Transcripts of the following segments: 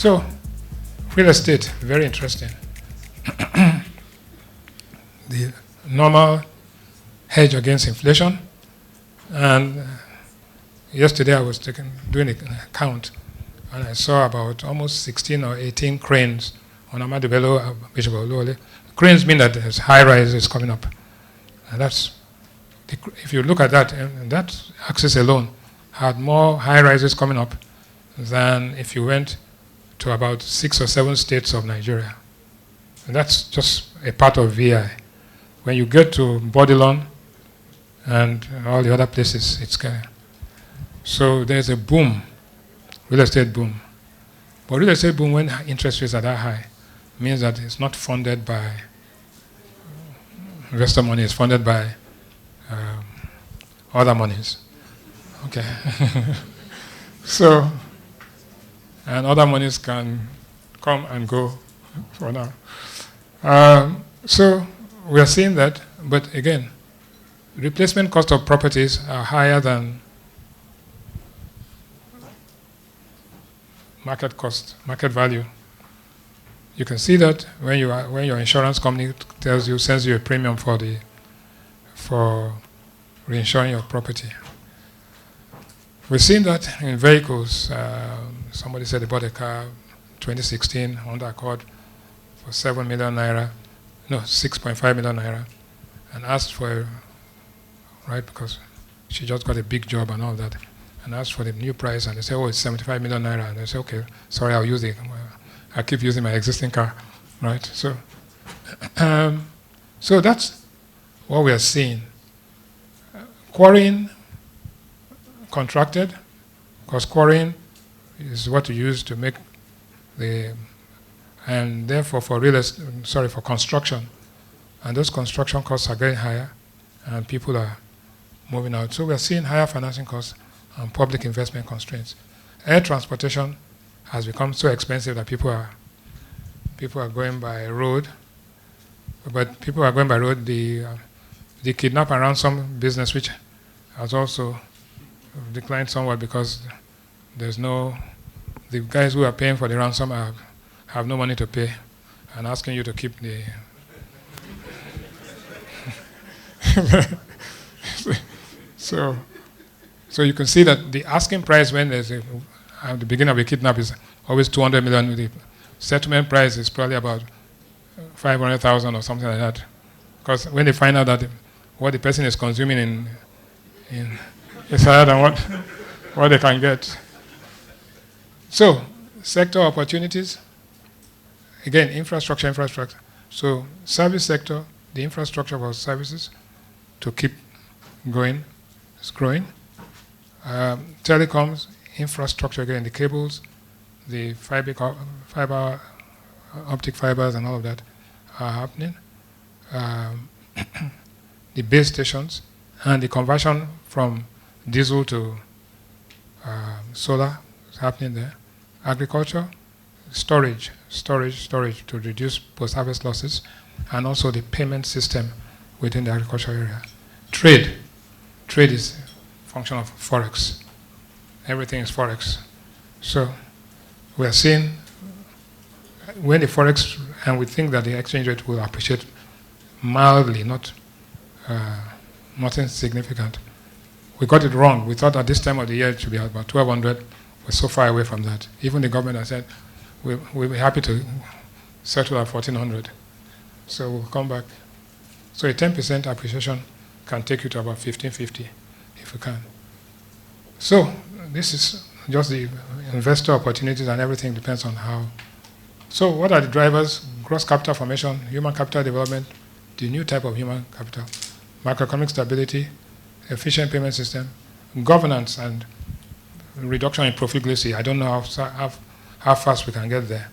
So, real estate, very interesting. The normal hedge against inflation. And yesterday I was doing a count, and I saw about almost 16 or 18 cranes on Ahmadu Bello, Bishop Olúwọlé. Cranes mean that there's high rises coming up. And that's, if you look at that, and that axis alone had more high rises coming up than if you went to about 6 or 7 states of Nigeria. And that's just a part of VI. When you get to Bodilon and all the other places, it's kind of, so there's a boom, real estate boom. But real estate boom, when interest rates are that high, means that it's not funded by investor money, it's funded by other monies. Okay. So, and other monies can come and go for now. So we are seeing that, but again, replacement cost of properties are higher than market cost, market value. You can see that when your insurance company sends you a premium for reinsuring your property. We've seen that in vehicles. Somebody said they bought a car 2016 Honda Accord for 7 million naira, no, 6.5 million naira, and asked for right, because she just got a big job and all that, and asked for the new price, and they say, oh, it's 75 million naira, and they say, okay, sorry, I'll use it. I keep using my existing car, right? So, so that's what we are seeing. Quarrying contracted, because quarrying is what you use to make the, and therefore for for construction, and those construction costs are getting higher, and people are moving out. So we are seeing higher financing costs and public investment constraints. Air transportation has become so expensive that people are going by road. But people are going by road. The kidnap and ransom business, which has also declined somewhat because there's the guys who are paying for the ransom have no money to pay and asking you to keep the so you can see that the asking price when there's at the beginning of a kidnap is always 200 million. The settlement price is probably about 500,000 or something like that. Because when they find out that what the person is consuming is higher than what they can get. So, sector opportunities. Again, infrastructure. So, service sector, the infrastructure for services to keep going, is growing. Telecoms, infrastructure, again, the cables, the fiber optic fibers and all of that are happening. The base stations and the conversion from diesel to solar is happening there. Agriculture, storage to reduce post-harvest losses, and also the payment system within the agriculture area. Trade is a function of forex. Everything is forex. So we are seeing when the forex, and we think that the exchange rate will appreciate mildly, nothing significant. We got it wrong. We thought at this time of the year it should be about 1,200. We're so far away from that. Even the government has said we'll be happy to settle at 1,400. So we'll come back. So a 10% appreciation can take you to about 1,550 if you can. So this is just the investor opportunities, and everything depends on how. So what are the drivers? Gross capital formation, human capital development, the new type of human capital, macroeconomic stability, efficient payment system, governance, and reduction in profligacy. I don't know how fast we can get there.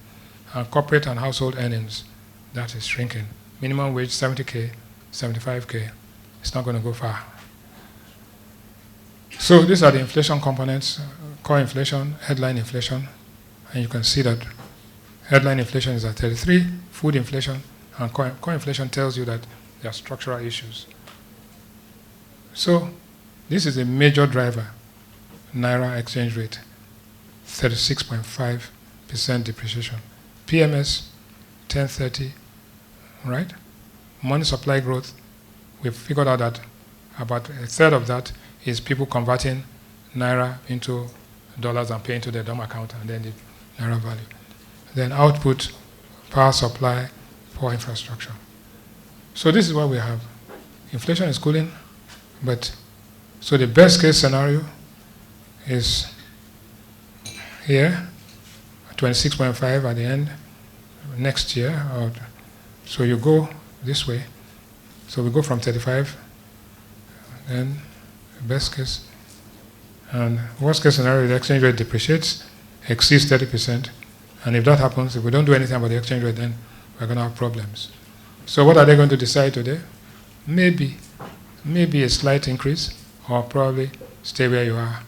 And corporate and household earnings, that is shrinking. Minimum wage 70K, 75K. It's not going to go far. So these are the inflation components: core inflation, headline inflation, and you can see that headline inflation is at 33, food inflation, and core inflation tells you that there are structural issues. So this is a major driver. Naira exchange rate, 36.5 depreciation. PMS, 1030, right? Money supply growth, we've figured out that about a third of that is people converting naira into dollars and paying to their DOM account, and then the naira value. Then output, power supply, poor infrastructure. So this is what we have. Inflation is cooling, but so the best case scenario is here, 26.5 at the end next year. So you go this way. So we go from 35, and best case, and worst case scenario, the exchange rate depreciates, exceeds 30%, and if that happens, if we don't do anything about the exchange rate, then we're going to have problems. So what are they going to decide today? Maybe a slight increase, or probably stay where you are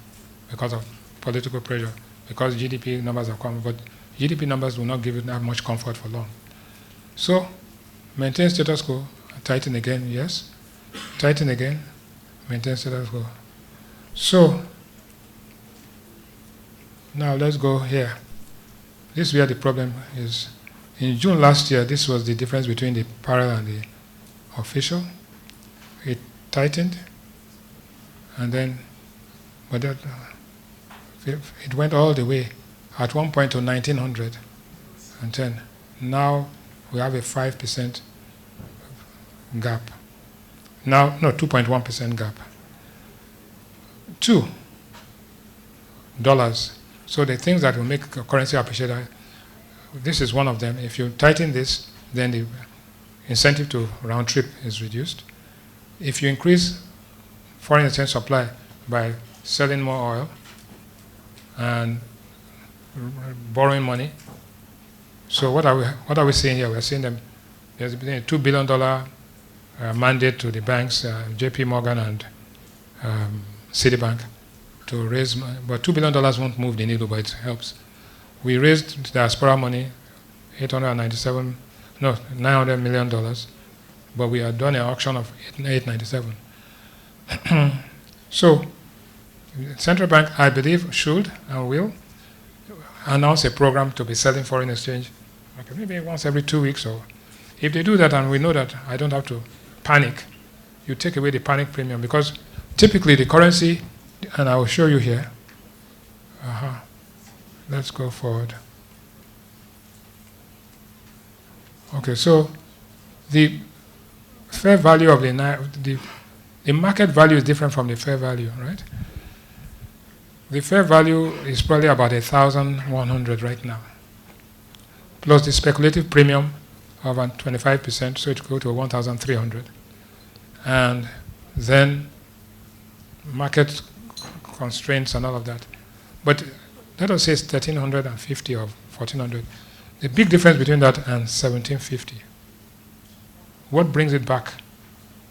because of political pressure, because GDP numbers are coming, but GDP numbers will not give you that much comfort for long. So maintain status quo, tighten again, yes. Tighten again, maintain status quo. So now let's go here. This is where the problem is. In June last year, this was the difference between the parallel and the official. It tightened, and then, but that, it went all the way at one point to 1910. Now we have a 5% gap. Now, no, 2.1% gap. $2. So the things that will make a currency appreciate, this is one of them. If you tighten this, then the incentive to round trip is reduced. If you increase foreign exchange supply by selling more oil and borrowing money, so what are we seeing here? We're seeing them. There's been a $2 billion mandate to the banks, JP Morgan and Citibank, to raise money. But $2 billion won't move the needle, but it helps. We raised diaspora money, $900 million, but we had done an auction of $897. So, central bank, I believe, should and will announce a program to be selling foreign exchange, okay, maybe once every 2 weeks. Or if they do that, and we know that I don't have to panic, you take away the panic premium, because typically the currency, and I will show you here. Let's go forward. Okay, so the fair value of the market value is different from the fair value, right? The fair value is probably about 1,100 right now, plus the speculative premium of 25%, so it goes to 1,300, and then market constraints and all of that. But let us say it's 1,350 or 1,400. The big difference between that and 1,750. What brings it back,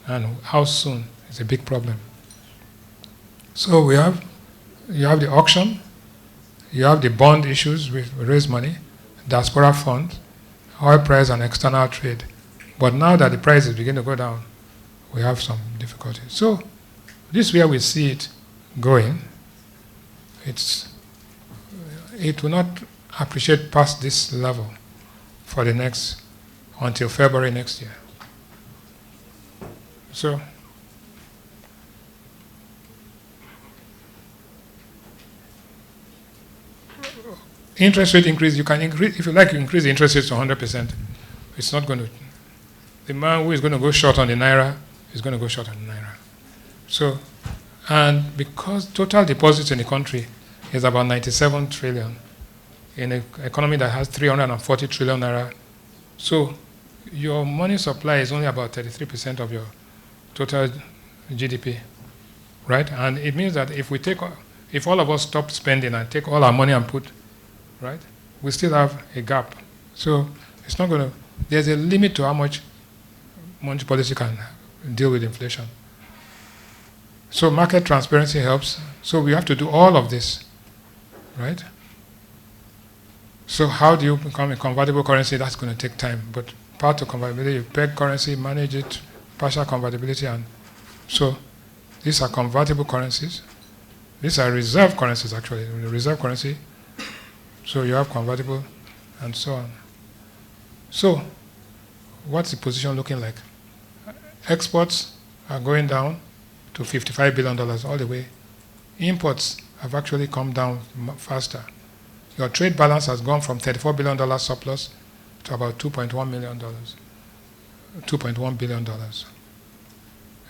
and how soon is a big problem. So you have the auction, you have the bond issues, we raise money, diaspora fund, oil price and external trade. But now that the price is beginning to go down, we have some difficulties. So this is where we see it going. It will not appreciate past this level for the next, until February next year. So interest rate increase, you can increase, if you like, you increase the interest rates to 100%. It's not going to, the man who is going to go short on the naira is going to go short on the naira. So, and because total deposits in the country is about 97 trillion in an economy that has 340 trillion naira, so your money supply is only about 33% of your total GDP, right? And it means that if all of us stop spending and take all our money and put, right, we still have a gap. So it's not going to, there's a limit to how much monetary policy can deal with inflation. So market transparency helps. So we have to do all of this, right? So how do you become a convertible currency? That's going to take time. But part of convertibility, you peg currency, manage it, partial convertibility, and so these are convertible currencies. These are reserve currencies, actually. The reserve currency, So you have convertible and so on. So what's the position looking like? Exports are going down to $55 billion all the way. Imports have actually come down faster. Your trade balance has gone from $34 billion surplus to about $2.1 billion.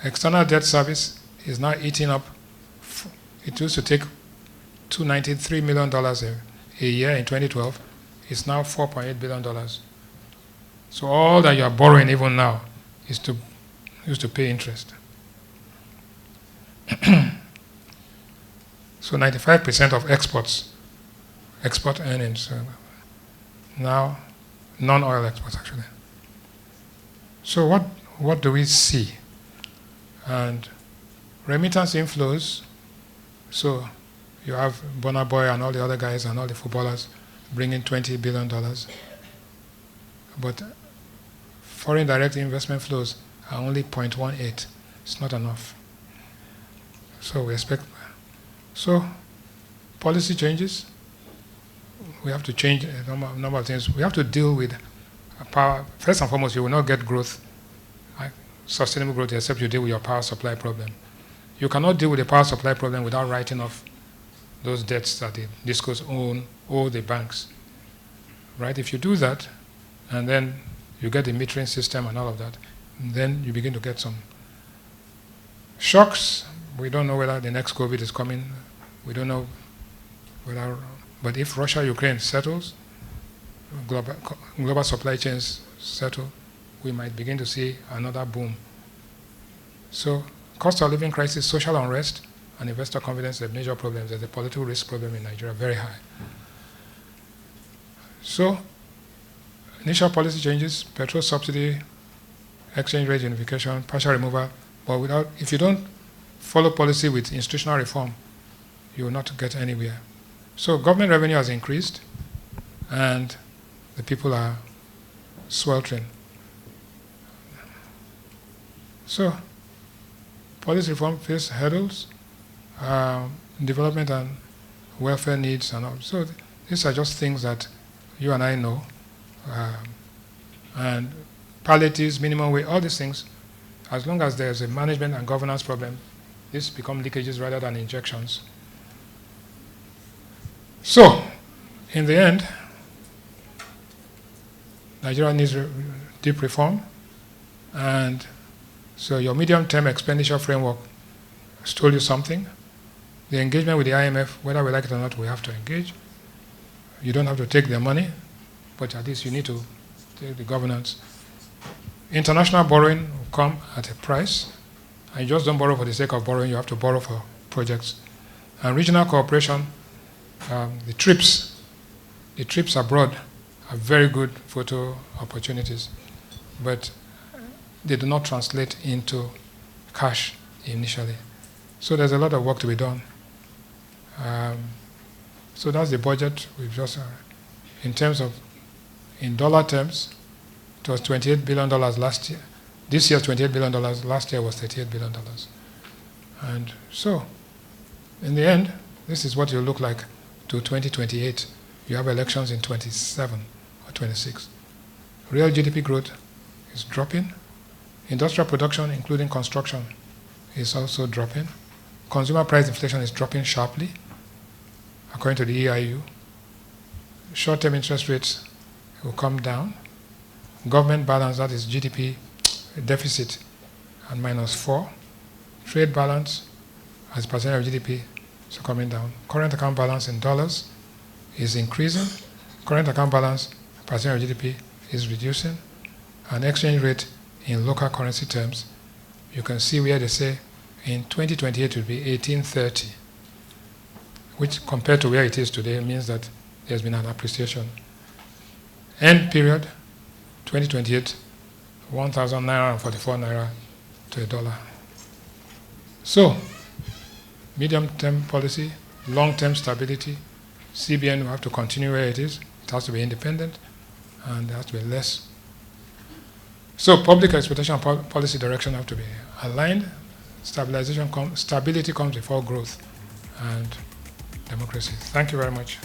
External debt service is now eating up. It used to take $293 million a year in 2012. It's now $4.8 billion. So all that you are borrowing even now is to pay interest. So 95% of export earnings, now non-oil exports actually. So what do we see? And remittance inflows, so you have Burna Boy and all the other guys and all the footballers bringing $20 billion. But foreign direct investment flows are only 0.18. It's not enough. So we expect. So policy changes. We have to change a number of things. We have to deal with power. First and foremost, you will not get growth, sustainable growth, except you deal with your power supply problem. You cannot deal with the power supply problem without writing off those debts that the discos owe the banks. Right? If you do that, and then you get the metering system and all of that, then you begin to get some shocks. We don't know whether the next COVID is coming. We don't know whether, but if Russia-Ukraine settles, global supply chains settle, we might begin to see another boom. So cost of living crisis, social unrest, and investor confidence are major problems. There's a political risk problem in Nigeria, very high. So initial policy changes, petrol subsidy, exchange rate unification, partial removal, but if you don't follow policy with institutional reform, you will not get anywhere. So government revenue has increased, and the people are sweltering. So policy reform faces hurdles, development and welfare needs and all. So these are just things that you and I know. And palliatives, minimum wage, all these things, as long as there's a management and governance problem, these become leakages rather than injections. So, in the end, Nigeria needs deep reform, and so your medium-term expenditure framework has told you something. The engagement with the IMF, whether we like it or not, we have to engage. You don't have to take their money, but at least you need to take the governance. International borrowing will come at a price, and you just don't borrow for the sake of borrowing, you have to borrow for projects. And regional cooperation, the trips abroad are very good photo opportunities, but they do not translate into cash initially. So there's a lot of work to be done. So that's the budget we've just, in dollar terms, it was $28 billion last year. This year's $28 billion, last year was $38 billion. And so, in the end, this is what it will look like to 2028. You have elections in 27 or 26. Real GDP growth is dropping. Industrial production, including construction, is also dropping. Consumer price inflation is dropping sharply, according to the EIU. Short-term interest rates will come down. Government balance, that is GDP deficit, at -4. Trade balance, as a percentage of GDP, is coming down. Current account balance in dollars is increasing. Current account balance, percentage of GDP, is reducing. And exchange rate in local currency terms, you can see where they say in 2028 it will be 1830, which compared to where it is today means that there's been an appreciation. End period, 2028, 1,944 naira to a dollar. So, medium-term policy, long-term stability, CBN will have to continue where it is. It has to be independent, and there has to be less. So, public expectation and policy direction have to be aligned. Stability comes before growth and democracy. Thank you very much.